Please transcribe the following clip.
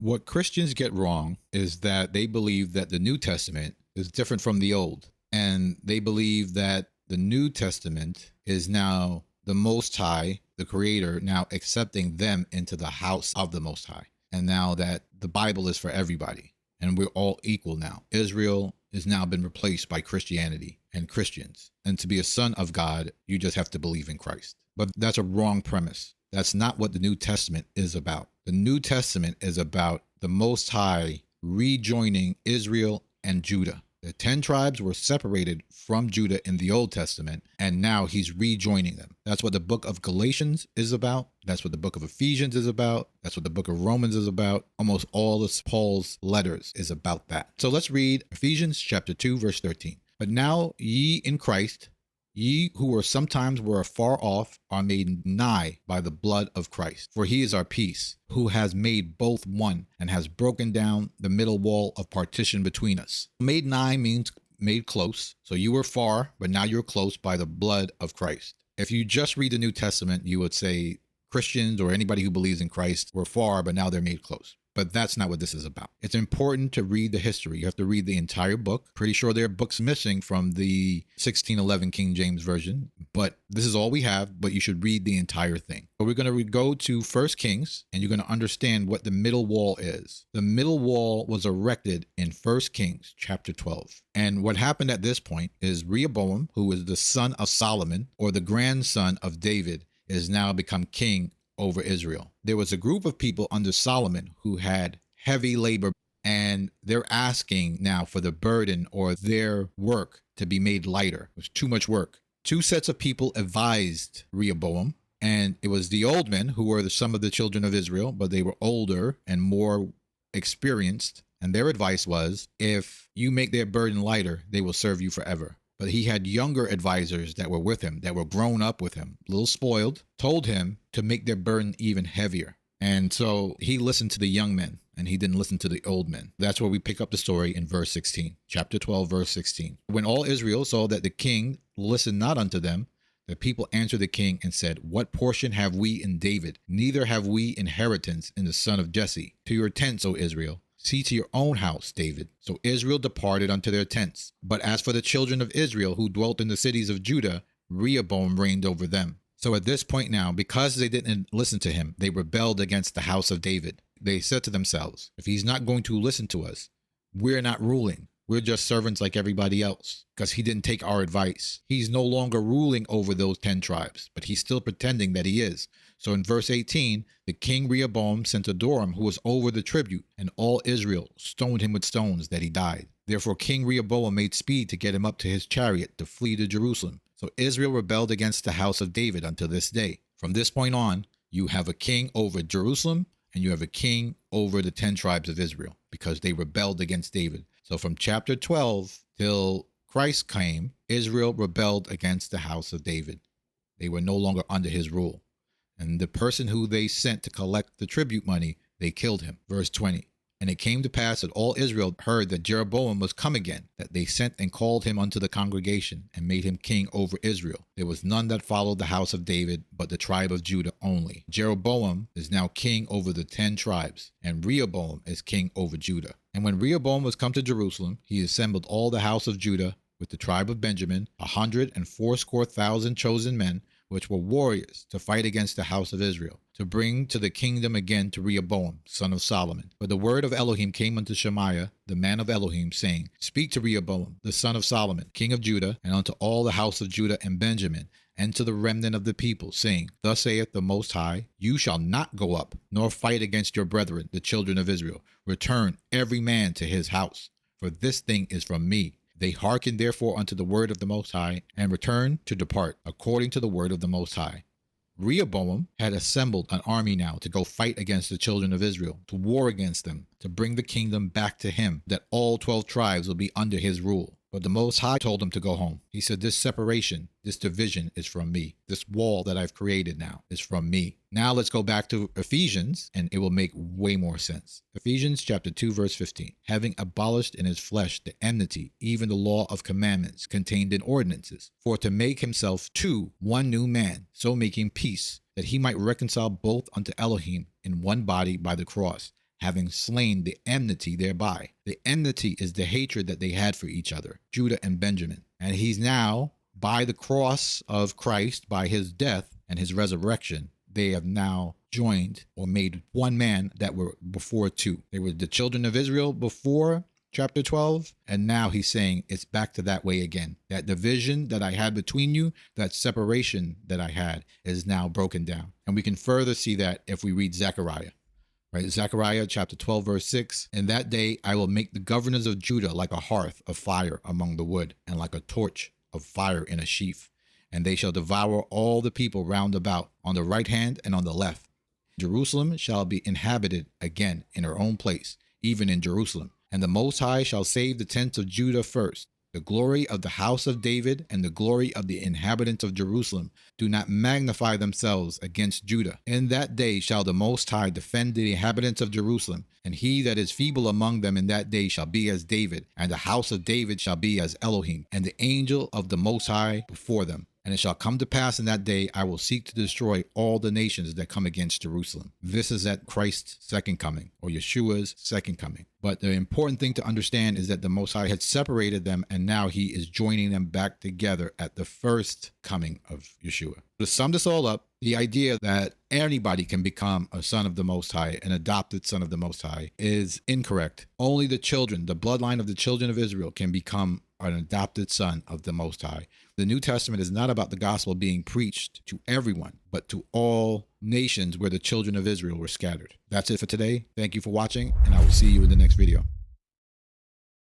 What Christians get wrong is that they believe that the New Testament is different from the Old. And they believe that the New Testament is now the Most High, the Creator, now accepting them into the house of the Most High. And now that the Bible is for everybody and we're all equal now. Israel has now been replaced by Christianity and Christians. And to be a son of God, you just have to believe in Christ. But that's a wrong premise. That's not what the New Testament is about. The New Testament is about the Most High rejoining Israel and Judah. The 10 tribes were separated from Judah in the Old Testament, and now he's rejoining them. That's what the book of Galatians is about. That's what the book of Ephesians is about. That's what the book of Romans is about. Almost all of Paul's letters is about that. So let's read Ephesians chapter 2, verse 13. But now ye in Christ, ye who were sometimes were afar off are made nigh by the blood of Christ. For he is our peace, who has made both one and has broken down the middle wall of partition between us. Made nigh means made close. So you were far, but now you're close by the blood of Christ. If you just read the New Testament, you would say Christians or anybody who believes in Christ were far, but now they're made close. But that's not what this is about. It's important to read the history. You have to read the entire book. Pretty sure there are books missing from the 1611 King James Version, but this is all we have, but you should read the entire thing. So we're going to go to 1 Kings, and you're going to understand what the middle wall is. The middle wall was erected in 1 Kings chapter 12. And what happened at this point is Rehoboam, who is the son of Solomon, or the grandson of David, is now become king over Israel. There was a group of people under Solomon who had heavy labor, and they're asking now for the burden or their work to be made lighter. It was too much work. Two sets of people advised Rehoboam, and it was the old men who were some of the children of Israel, but they were older and more experienced. And their advice was, if you make their burden lighter, they will serve you forever. But he had younger advisors that were with him, that were grown up with him, a little spoiled, told him to make their burden even heavier. And so he listened to the young men, and he didn't listen to the old men. That's where we pick up the story in verse 16, chapter 12, verse 16. When all Israel saw that the king listened not unto them, the people answered the king and said, what portion have we in David? Neither have we inheritance in the son of Jesse. To your tents, O Israel. See to your own house, David. So Israel departed unto their tents. But as for the children of Israel who dwelt in the cities of Judah, Rehoboam reigned over them. So at this point now, because they didn't listen to him, they rebelled against the house of David. They said to themselves, if he's not going to listen to us, we're not ruling. We're just servants like everybody else, because he didn't take our advice. He's no longer ruling over those 10 tribes, but he's still pretending that he is. So in verse 18, the king Rehoboam sent Adoram, who was over the tribute, and all Israel stoned him with stones that he died. Therefore King Rehoboam made speed to get him up to his chariot to flee to Jerusalem. So Israel rebelled against the house of David until this day. From this point on, you have a king over Jerusalem, and you have a king over the 10 tribes of Israel, because they rebelled against David. So from chapter 12 till Christ came, Israel rebelled against the house of David. They were no longer under his rule. And the person who they sent to collect the tribute money, they killed him. Verse 20. And it came to pass that all Israel heard that Jeroboam was come again, that they sent and called him unto the congregation, and made him king over Israel. There was none that followed the house of David, but the tribe of Judah only. Jeroboam is now king over the 10 tribes, and Rehoboam is king over Judah. And when Rehoboam was come to Jerusalem, he assembled all the house of Judah with the tribe of Benjamin, 180,000 chosen men, which were warriors to fight against the house of Israel, to bring to the kingdom again to Rehoboam, son of Solomon. But the word of Elohim came unto Shemaiah, the man of Elohim, saying, speak to Rehoboam, the son of Solomon, king of Judah, and unto all the house of Judah and Benjamin, and to the remnant of the people, saying, thus saith the Most High, you shall not go up, nor fight against your brethren, the children of Israel. Return every man to his house, for this thing is from me. They hearkened therefore unto the word of the Most High, and returned to depart, according to the word of the Most High. Rehoboam had assembled an army now to go fight against the children of Israel, to war against them, to bring the kingdom back to him, that all 12 tribes will be under his rule. But the Most High told him to go home. He said, this separation, this division is from me. This wall that I've created now is from me. Now let's go back to Ephesians, and it will make way more sense. Ephesians chapter 2, verse 15. Having abolished in his flesh the enmity, even the law of commandments contained in ordinances, for to make himself two, one new man, so making peace, that he might reconcile both unto Elohim in one body by the cross, having slain the enmity thereby. The enmity is the hatred that they had for each other, Judah and Benjamin. And he's now, by the cross of Christ, by his death and his resurrection, they have now joined or made one man that were before two. They were the children of Israel before chapter 12, and now he's saying it's back to that way again. That division that I had between you, that separation that I had, is now broken down. And we can further see that if we read Zechariah. Right, Zechariah chapter 12, verse 6. In that day I will make the governors of Judah like a hearth of fire among the wood, and like a torch of fire in a sheaf. And they shall devour all the people round about, on the right hand and on the left. Jerusalem shall be inhabited again in her own place, even in Jerusalem. And the Most High shall save the tents of Judah first. The glory of the house of David and the glory of the inhabitants of Jerusalem do not magnify themselves against Judah. In that day shall the Most High defend the inhabitants of Jerusalem, and he that is feeble among them in that day shall be as David, and the house of David shall be as Elohim, and the angel of the Most High before them. And it shall come to pass in that day, I will seek to destroy all the nations that come against Jerusalem. This is at Christ's second coming, or Yeshua's second coming. But the important thing to understand is that the Most High had separated them, and now he is joining them back together at the first coming of Yeshua. To sum this all up, the idea that anybody can become a son of the Most High, an adopted son of the Most High, is incorrect. Only the children, the bloodline of the children of Israel, can become an adopted son of the Most High. The New Testament is not about the gospel being preached to everyone, but to all nations where the children of Israel were scattered. That's it for today. Thank you for watching, and I will see you in the next video.